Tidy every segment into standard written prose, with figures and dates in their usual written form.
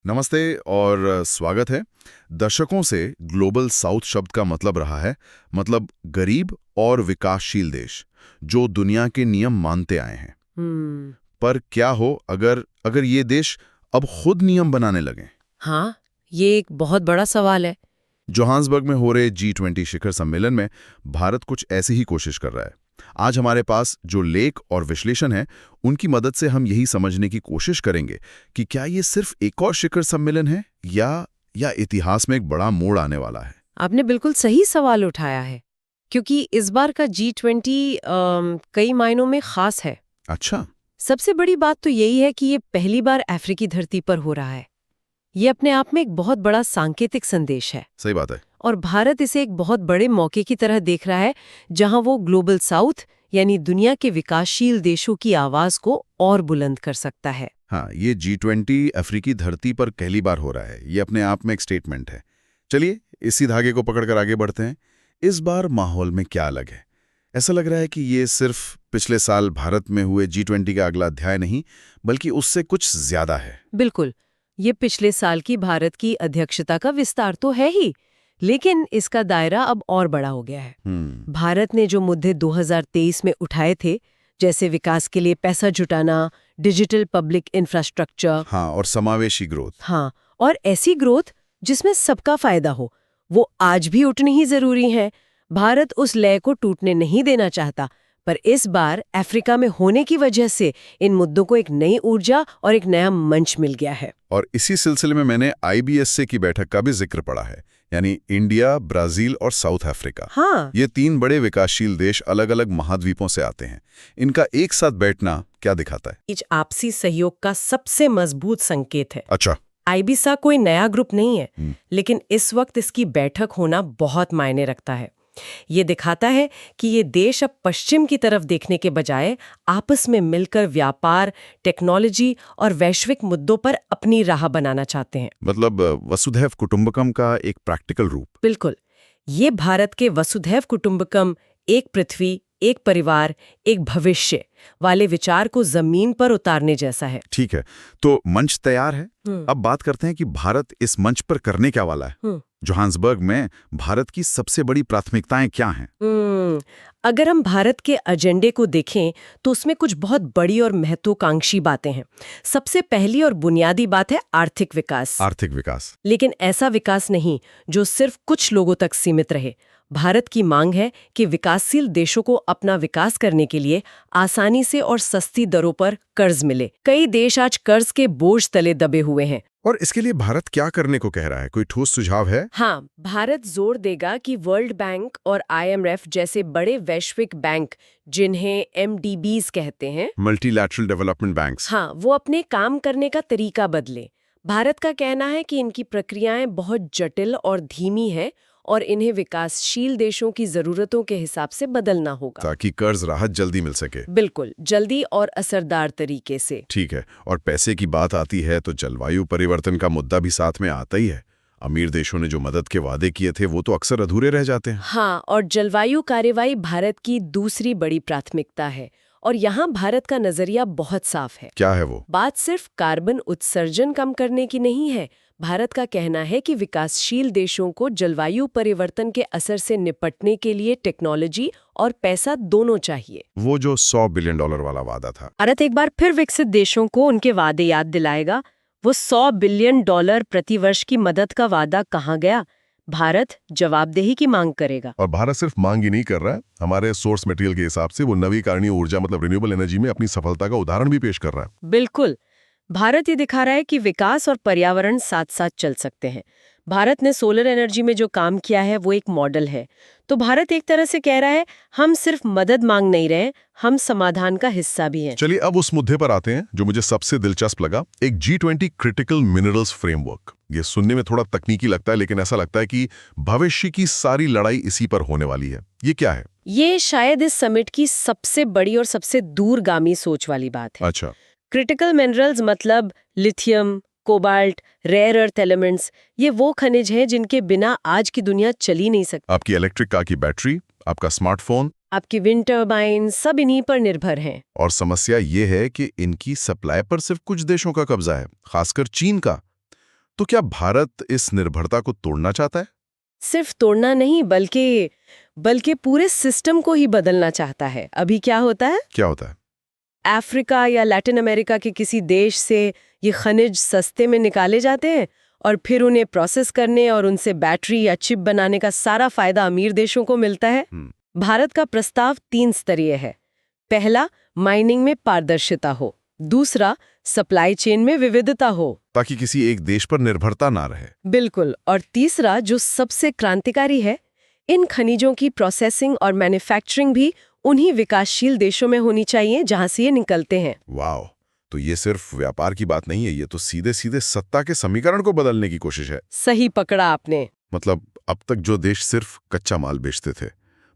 नमस्ते और स्वागत है। दशकों से ग्लोबल साउथ शब्द का मतलब रहा है, मतलब गरीब और विकासशील देश जो दुनिया के नियम मानते आए हैं। हम्म। पर क्या हो अगर अगर ये देश अब खुद नियम बनाने लगें? हाँ, ये एक बहुत बड़ा सवाल है। जोहान्सबर्ग में हो रहे G20 शिखर सम्मेलन में भारत कुछ ऐसी ही कोशिश कर रहा है। आज हमारे पास जो लेख और विश्लेषण है, उनकी मदद से हम यही समझने की कोशिश करेंगे कि क्या ये सिर्फ एक और शिखर सम्मेलन है या इतिहास में एक बड़ा मोड़ आने वाला है। आपने बिल्कुल सही सवाल उठाया है, क्योंकि इस बार का G20 कई मायनों में खास है। अच्छा। सबसे बड़ी बात तो यही है कि ये पहली बार अफ्रीकी धरती पर हो रहा है। ये अपने आप में एक बहुत बड़ा सांकेतिक संदेश है। सही बात है। और भारत इसे एक बहुत बड़े मौके की तरह देख रहा है, जहां वो ग्लोबल साउथ यानी दुनिया के विकासशील देशों की आवाज को और बुलंद कर सकता है। हाँ, ये G20 अफ्रीकी धरती पर पहली बार हो रहा है, ये अपने आप में एक स्टेटमेंट है। चलिए इसी धागे को पकड़कर आगे बढ़ते हैं। इस बार माहौल में क्या अलग है? ऐसा लग रहा है कि ये सिर्फ पिछले साल भारत में हुए G20 का अगला अध्याय नहीं, बल्कि उससे कुछ ज्यादा है। बिल्कुल, ये पिछले साल की भारत की अध्यक्षता का विस्तार तो है ही, लेकिन इसका दायरा अब और बड़ा हो गया है। भारत ने जो मुद्दे 2023 में उठाए थे, जैसे विकास के लिए पैसा जुटाना, डिजिटल पब्लिक इंफ्रास्ट्रक्चर, हाँ, और समावेशी ग्रोथ। हाँ, और ऐसी ग्रोथ जिसमें सबका फायदा हो, वो आज भी उतनी ही जरूरी है। भारत उस लय को टूटने नहीं देना चाहता, पर इस बार अफ्रीका में होने की वजह से इन मुद्दों को एक नई ऊर्जा और एक नया मंच मिल गया है। और इसी सिलसिले में मैंने IBSA की बैठक का भी जिक्र पढ़ा है, यानी इंडिया, ब्राजील और साउथ अफ्रीका। हाँ, ये 3 बड़े विकासशील देश अलग अलग महाद्वीपों से आते हैं। इनका एक साथ बैठना क्या दिखाता है? इस आपसी सहयोग का सबसे मजबूत संकेत है। अच्छा। आईबीसा कोई नया ग्रुप नहीं है, लेकिन इस वक्त इसकी बैठक होना बहुत मायने रखता है। ये दिखाता है कि ये देश अब पश्चिम की तरफ देखने के बजाय आपस में मिलकर व्यापार, टेक्नोलॉजी और वैश्विक मुद्दों पर अपनी राह बनाना चाहते हैं। मतलब वसुधैव कुटुंबकम का एक प्रैक्टिकल रूप। बिल्कुल, ये भारत के वसुधैव कुटुंबकम, एक पृथ्वी, एक परिवार, एक भविष्य वाले विचार को जमीन पर उतारने जैसा है। ठीक है, तो मंच तैयार है। अब बात करते हैं कि भारत इस मंच पर करने क्या वाला है। जोहान्सबर्ग में भारत की सबसे बड़ी प्राथमिकताएं क्या हैं? अगर हम भारत के एजेंडे को देखें तो उसमें कुछ बहुत बड़ी और महत्वाकांक्षी बातें हैं। सबसे पहली और बुनियादी बात है आर्थिक विकास। आर्थिक विकास। लेकिन ऐसा विकास नहीं जो सिर्फ कुछ लोगों तक सीमित रहे। भारत की मांग है कि विकासशील देशों को अपना विकास करने के लिए आसानी से और सस्ती दरों पर कर्ज मिले। कई देश आज कर्ज के बोझ तले दबे हुए हैं। और इसके लिए भारत क्या करने को कह रहा है? कोई ठोस सुझाव है? हाँ, भारत जोर देगा कि वर्ल्ड बैंक और IMF जैसे बड़े वैश्विक बैंक, जिन्हें MDBs कहते हैं, मल्टीलैटरल डेवलपमेंट बैंक्स, हाँ, वो अपने काम करने का तरीका बदले। भारत का कहना है कि इनकी प्रक्रियाएं बहुत जटिल और धीमी है और इन्हें विकासशील देशों की जरूरतों के हिसाब से बदलना होगा, ताकि कर्ज राहत जल्दी मिल सके। बिल्कुल, जल्दी और असरदार तरीके से। ठीक है, और पैसे की बात आती है तो जलवायु परिवर्तन का मुद्दा भी साथ में आता ही है। अमीर देशों ने जो मदद के वादे किए थे वो तो अक्सर अधूरे रह जाते हैं। हाँ, और जलवायु कार्रवाई भारत की दूसरी बड़ी प्राथमिकता है, और यहाँ भारत का नजरिया बहुत साफ है। क्या है वो? बात सिर्फ कार्बन उत्सर्जन कम करने की नहीं है। भारत का कहना है कि विकासशील देशों को जलवायु परिवर्तन के असर से निपटने के लिए टेक्नोलॉजी और पैसा दोनों चाहिए। वो जो $100 बिलियन वाला वादा था। भारत एक बार फिर विकसित देशों को उनके वादे याद दिलाएगा। वो $100 बिलियन प्रतिवर्ष की मदद का वादा कहाँ गया? भारत जवाबदेही की मांग करेगा। और भारत सिर्फ मांग ही नहीं कर रहा है, हमारे सोर्स मटेरियल के हिसाब से वो नवीकरणीय ऊर्जा मतलब रिन्यूएबल एनर्जी में अपनी सफलता का उदाहरण भी पेश कर रहा है। बिल्कुल, भारत ये दिखा रहा है कि विकास और पर्यावरण साथ साथ चल सकते हैं। भारत ने सोलर एनर्जी में जो काम किया है वो एक मॉडल है। तो भारत एक तरह से कह रहा है, हम सिर्फ मदद मांग नहीं रहे, हम समाधान का हिस्सा भी हैं। चलिए अब उस मुद्दे पर आते हैं जो मुझे सबसे दिलचस्प लगा, एक G20 क्रिटिकल मिनरल्स फ्रेमवर्क। ये सुनने में थोड़ा तकनीकी लगता है, लेकिन ऐसा लगता है कि भविष्य की सारी लड़ाई इसी पर होने वाली है। ये क्या है? ये शायद इस समिट की सबसे बड़ी और सबसे दूरगामी सोच वाली बात है। अच्छा। क्रिटिकल मिनरल्स मतलब lithium, cobalt, rare earth elements, ये वो खनिज हैं जिनके बिना आज की दुनिया चल ही नहीं सकती। आपकी इलेक्ट्रिक कार की बैटरी, आपका स्मार्टफोन, आपकी विंड टर्बाइन, सब इन्हीं पर निर्भर हैं। और समस्या ये है कि इनकी सप्लाई पर सिर्फ कुछ देशों का कब्जा है, खासकर चीन का। तो क्या भारत इस निर्भरता को तोड़ना चाहता है? सिर्फ तोड़ना नहीं बल्कि पूरे सिस्टम को ही बदलना चाहता है। अभी क्या होता है, क्या होता है? अफ्रीका या लैटिन अमेरिका के किसी देश से ये खनिज सस्ते में निकाले जाते हैं और फिर उन्हें प्रोसेस करने और उनसे बैटरी या चिप बनाने का सारा फायदा अमीर देशों को मिलता है। भारत का प्रस्ताव 3 स्तरीय है। पहला, माइनिंग में पारदर्शिता हो। दूसरा, सप्लाई चेन में विविधता हो, ताकि किसी एक देश पर निर्भरता ना रहे। बिल्कुल। और तीसरा, जो सबसे क्रांतिकारी है, इन खनिजों की प्रोसेसिंग और मैन्युफैक्चरिंग भी उन्हीं विकासशील देशों में होनी चाहिए जहां से ये निकलते हैं। वाह, तो ये सिर्फ व्यापार की बात नहीं है, ये तो सीधे सीधे सत्ता के समीकरण को बदलने की कोशिश है। सही पकड़ा आपने। मतलब अब तक जो देश सिर्फ कच्चा माल बेचते थे,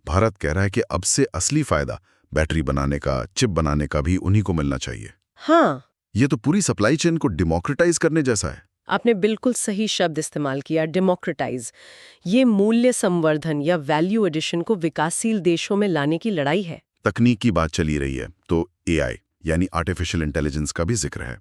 भारत कह रहा है कि अब से असली फायदा बैटरी बनाने का, चिप बनाने का भी उन्हीं को मिलना चाहिए। हाँ, ये तो पूरी सप्लाई चेन को डिमोक्रेटाइज करने जैसा है। आपने बिल्कुल सही शब्द इस्तेमाल किया, डेमोक्रेटाइज। ये मूल्य संवर्धन या वैल्यू एडिशन को विकासशील देशों में लाने की लड़ाई है। तकनीक की बात चली रही है तो एआई यानी आर्टिफिशियल इंटेलिजेंस का भी जिक्र है।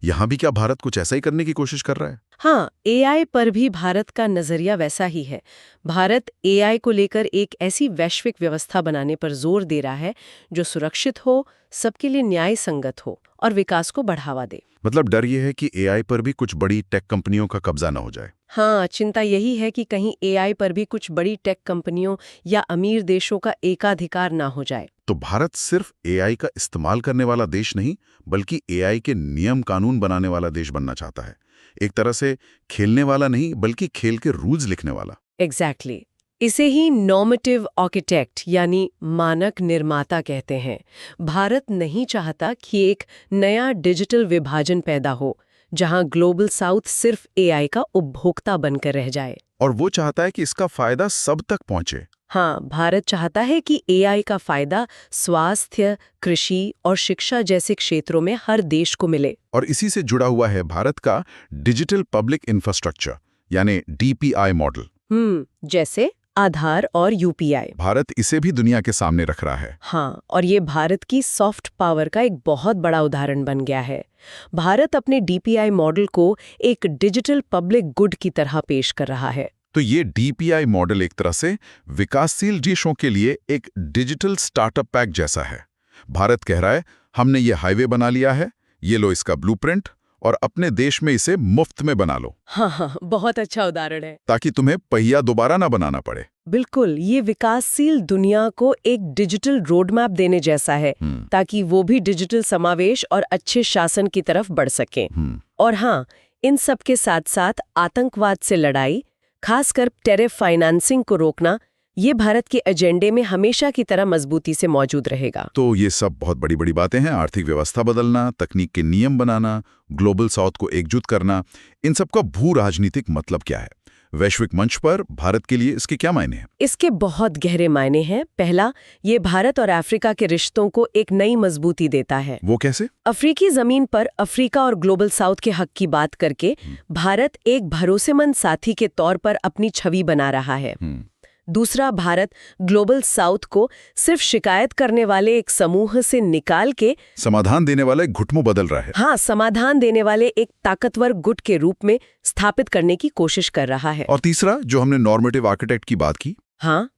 यहां भी क्या भारत कुछ ऐसा ही करने की कोशिश कर रहा है? हाँ, एआई पर भी भारत का नजरिया वैसा ही है। भारत एआई को लेकर एक ऐसी वैश्विक व्यवस्था बनाने पर जोर दे रहा है जो सुरक्षित हो, सबके लिए न्याय संगत हो और विकास को बढ़ावा दे। मतलब डर ये है कि एआई पर भी कुछ बड़ी टेक कंपनियों का कब्जा न हो जाए। हाँ, चिंता यही है कि कहीं एआई पर भी कुछ बड़ी टेक कंपनियों या अमीर देशों का एकाधिकार ना हो जाए। तो भारत सिर्फ एआई का इस्तेमाल करने वाला देश नहीं, बल्कि एआई के नियम कानून बनाने वाला देश बनना चाहता है। एक तरह से खेलने वाला नहीं, बल्कि खेल के रूल्स लिखने वाला। एग्जैक्टली। इसे ही नॉर्मेटिव आर्किटेक्ट यानी मानक निर्माता कहते हैं। भारत नहीं चाहता कि एक नया डिजिटल विभाजन पैदा हो जहां ग्लोबल साउथ सिर्फ एआई का उपभोक्ता बनकर रह जाए। और वो चाहता है कि इसका फायदा सब तक पहुंचे। हाँ, भारत चाहता है कि एआई का फायदा स्वास्थ्य, कृषि और शिक्षा जैसे क्षेत्रों में हर देश को मिले। और इसी से जुड़ा हुआ है भारत का डिजिटल पब्लिक इंफ्रास्ट्रक्चर यानी डीपीआई मॉडल। जैसे आधार और यूपीआई। भारत इसे भी दुनिया के सामने रख रहा है। हाँ, और ये भारत की सॉफ्ट पावर का एक बहुत बड़ा उदाहरण बन गया है। भारत अपने डीपीआई मॉडल को एक डिजिटल पब्लिक गुड की तरह पेश कर रहा है। तो ये डीपीआई मॉडल एक तरह से विकासशील देशों के लिए एक डिजिटल स्टार्टअप पैक जैसा है। भारत कह रहा है, हमने ये हाईवे बना लिया है, ये लो इसका ब्लूप्रिंट और अपने देश में इसे मुफ्त में बना लो। हाँ, बहुत अच्छा उदाहरण है। ताकि तुम्हें पहिया दोबारा ना बनाना पड़े। बिल्कुल, ये विकासशील दुनिया को एक डिजिटल रोड मैप देने जैसा है ताकि वो भी डिजिटल समावेश और अच्छे शासन की तरफ बढ़ सकें। और हाँ, इन सब के साथ साथ आतंकवाद से लड़ाई, खासकर टेरिफ फाइनेंसिंग को रोकना, ये भारत के एजेंडे में हमेशा की तरह मजबूती से मौजूद रहेगा। तो ये सब बहुत बड़ी बड़ी बातें हैं। आर्थिक व्यवस्था बदलना, तकनीक के नियम बनाना, ग्लोबल साउथ को एकजुट करना, इन सब का भू राजनीतिक मतलब क्या है? वैश्विक मंच पर भारत के लिए इसके क्या मायने हैं? इसके बहुत गहरे मायने हैं। पहला, ये भारत और अफ्रीका के रिश्तों को एक नई मजबूती देता है। वो कैसे? अफ्रीकी जमीन पर अफ्रीका और ग्लोबल साउथ के हक की बात करके भारत एक भरोसेमंद साथी के तौर पर अपनी छवि बना रहा है। दूसरा, भारत ग्लोबल साउथ को सिर्फ शिकायत करने वाले एक समूह से निकाल के समाधान देने वाला एक घुटमु बदल रहा है। हाँ, समाधान देने वाले एक ताकतवर गुट के रूप में स्थापित करने की कोशिश कर रहा है। और तीसरा, जो हमने नॉर्मेटिव आर्किटेक्ट की बात की। हाँ,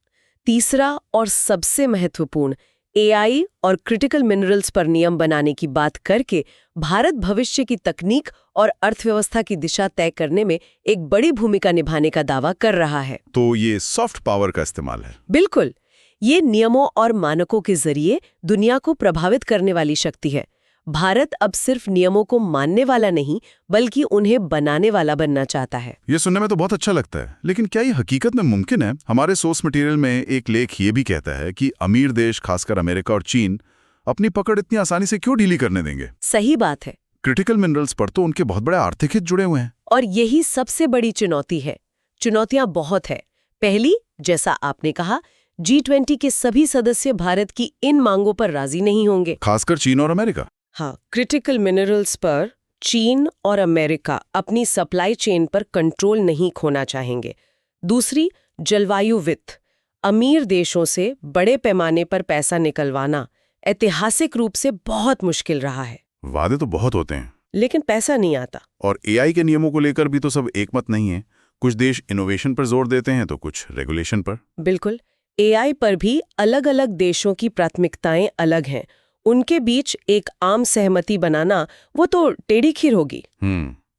तीसरा और सबसे महत्वपूर्ण, एआई और क्रिटिकल मिनरल्स पर नियम बनाने की बात करके भारत भविष्य की तकनीक और अर्थव्यवस्था की दिशा तय करने में एक बड़ी भूमिका निभाने का दावा कर रहा है। तो ये सॉफ्ट पावर का इस्तेमाल है। बिल्कुल, ये नियमों और मानकों के जरिए दुनिया को प्रभावित करने वाली शक्ति है। भारत अब सिर्फ नियमों को मानने वाला नहीं, बल्कि उन्हें बनाने वाला बनना चाहता है। ये सुनने में तो बहुत अच्छा लगता है, लेकिन क्या ये हकीकत में मुमकिन है? हमारे सोर्स मटेरियल में एक लेख ये भी कहता है कि अमीर देश, खासकर अमेरिका और चीन, अपनी पकड़ इतनी आसानी से क्यों ढीली करने देंगे? सही बात है। क्रिटिकल मिनरल्स पर तो उनके बहुत बड़े आर्थिक हित जुड़े हुए हैं। और यही सबसे बड़ी चुनौती है। चुनौतियां बहुत है। पहली, जैसा आपने कहा, G20 के सभी सदस्य भारत की इन मांगों पर राजी नहीं होंगे, खासकर चीन और अमेरिका। हाँ, क्रिटिकल मिनरल्स पर चीन और अमेरिका अपनी सप्लाई चेन पर कंट्रोल नहीं खोना चाहेंगे। दूसरी, जलवायु वित्त, अमीर देशों से बड़े पैमाने पर पैसा निकलवाना ऐतिहासिक रूप से बहुत मुश्किल रहा है। वादे तो बहुत होते हैं, लेकिन पैसा नहीं आता। और एआई के नियमों को लेकर भी तो सब एकमत नहीं है। कुछ देश इनोवेशन पर जोर देते हैं तो कुछ रेगुलेशन पर। बिल्कुल, एआई पर भी अलग अलग देशों की प्राथमिकताएं अलग हैं। उनके बीच एक आम सहमति बनाना वो तो टेढ़ी खीर होगी।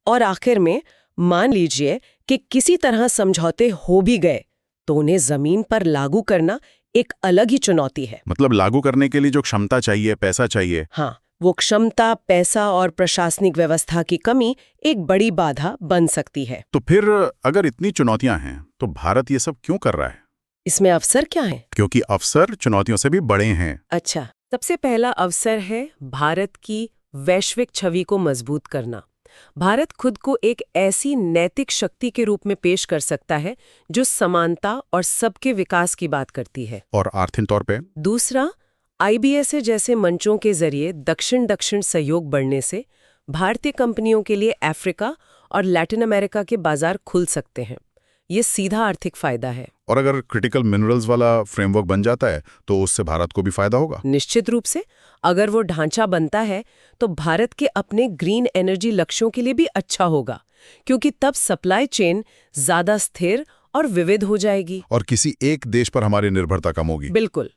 और आखिर में मान लीजिए कि किसी तरह समझौते हो भी गए तो उन्हें जमीन पर लागू करना एक अलग ही चुनौती है। मतलब लागू करने के लिए जो क्षमता चाहिए, पैसा चाहिए। हाँ, वो क्षमता, पैसा और प्रशासनिक व्यवस्था की कमी एक बड़ी बाधा बन सकती है। तो फिर अगर इतनी चुनौतियां हैं तो भारत ये सब क्यों कर रहा है? इसमें अवसर क्या है? क्योंकि अवसर चुनौतियों से भी बड़े हैं। अच्छा, सबसे पहला अवसर है भारत की वैश्विक छवि को मजबूत करना। भारत खुद को एक ऐसी नैतिक शक्ति के रूप में पेश कर सकता है जो समानता और सबके विकास की बात करती है। और आर्थिक तौर पे दूसरा, IBSA जैसे मंचों के जरिए दक्षिण-दक्षिण सहयोग बढ़ने से भारतीय कंपनियों के लिए अफ्रीका और लैटिन अमेरिका के बाजार खुल सकते हैं। ये सीधा आर्थिक फायदा है। और अगर क्रिटिकल मिनरल्स वाला फ्रेमवर्क बन जाता है तो उससे भारत को भी फायदा होगा। निश्चित रूप से, अगर वो ढांचा बनता है तो भारत के अपने ग्रीन एनर्जी लक्ष्यों के लिए भी अच्छा होगा, क्योंकि तब सप्लाई चेन ज्यादा स्थिर और विविध हो जाएगी। और किसी एक देश पर हमारी निर्भरता कम होगी। बिल्कुल।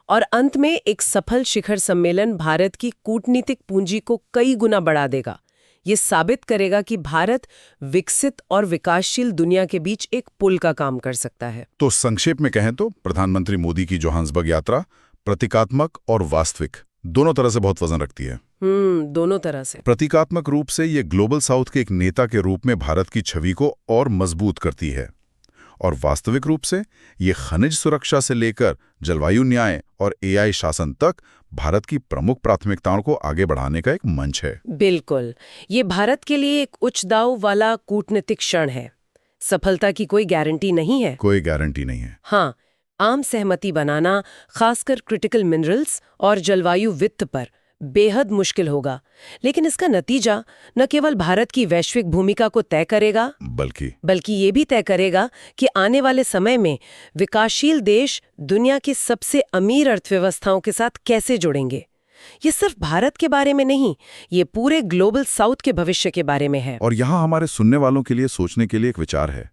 और अंत में एक सफल शिखर सम्मेलन भारत की कूटनीतिक पूंजी को कई गुना बढ़ा देगा। ये साबित करेगा कि भारत विकसित और विकासशील दुनिया के बीच एक पुल का काम कर सकता है। तो संक्षेप में कहें तो प्रधानमंत्री मोदी की जोहान्सबर्ग यात्रा प्रतीकात्मक और वास्तविक दोनों तरह से बहुत वजन रखती है। दोनों तरह से। प्रतीकात्मक रूप से ये ग्लोबल साउथ के एक नेता के रूप में भारत की छवि को और मजबूत करती है, और वास्तविक रूप से ये खनिज सुरक्षा से लेकर जलवायु न्याय और एआई शासन तक भारत की प्रमुख प्राथमिकताओं को आगे बढ़ाने का एक मंच है। बिल्कुल, ये भारत के लिए एक उच्च दाव वाला कूटनीतिक क्षण है। सफलता की कोई गारंटी नहीं है। कोई गारंटी नहीं है। हाँ, आम सहमति बनाना, खासकर क्रिटिकल मिनरल्स और जलवायु वित्त पर, बेहद मुश्किल होगा। लेकिन इसका नतीजा न केवल भारत की वैश्विक भूमिका को तय करेगा, बल्कि ये भी तय करेगा कि आने वाले समय में विकासशील देश दुनिया की सबसे अमीर अर्थव्यवस्थाओं के साथ कैसे जुड़ेंगे। ये सिर्फ भारत के बारे में नहीं, ये पूरे ग्लोबल साउथ के भविष्य के बारे में है। और यहाँ हमारे सुनने वालों के लिए सोचने के लिए एक विचार है।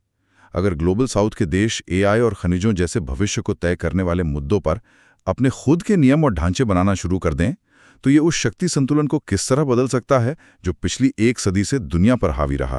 अगर ग्लोबल साउथ के देश एआई और खनिजों जैसे भविष्य को तय करने वाले मुद्दों पर अपने खुद के नियम और ढांचे बनाना शुरू कर दें, तो ये उस शक्ति संतुलन को किस तरह बदल सकता है जो पिछली 1 सदी से दुनिया पर हावी रहा है।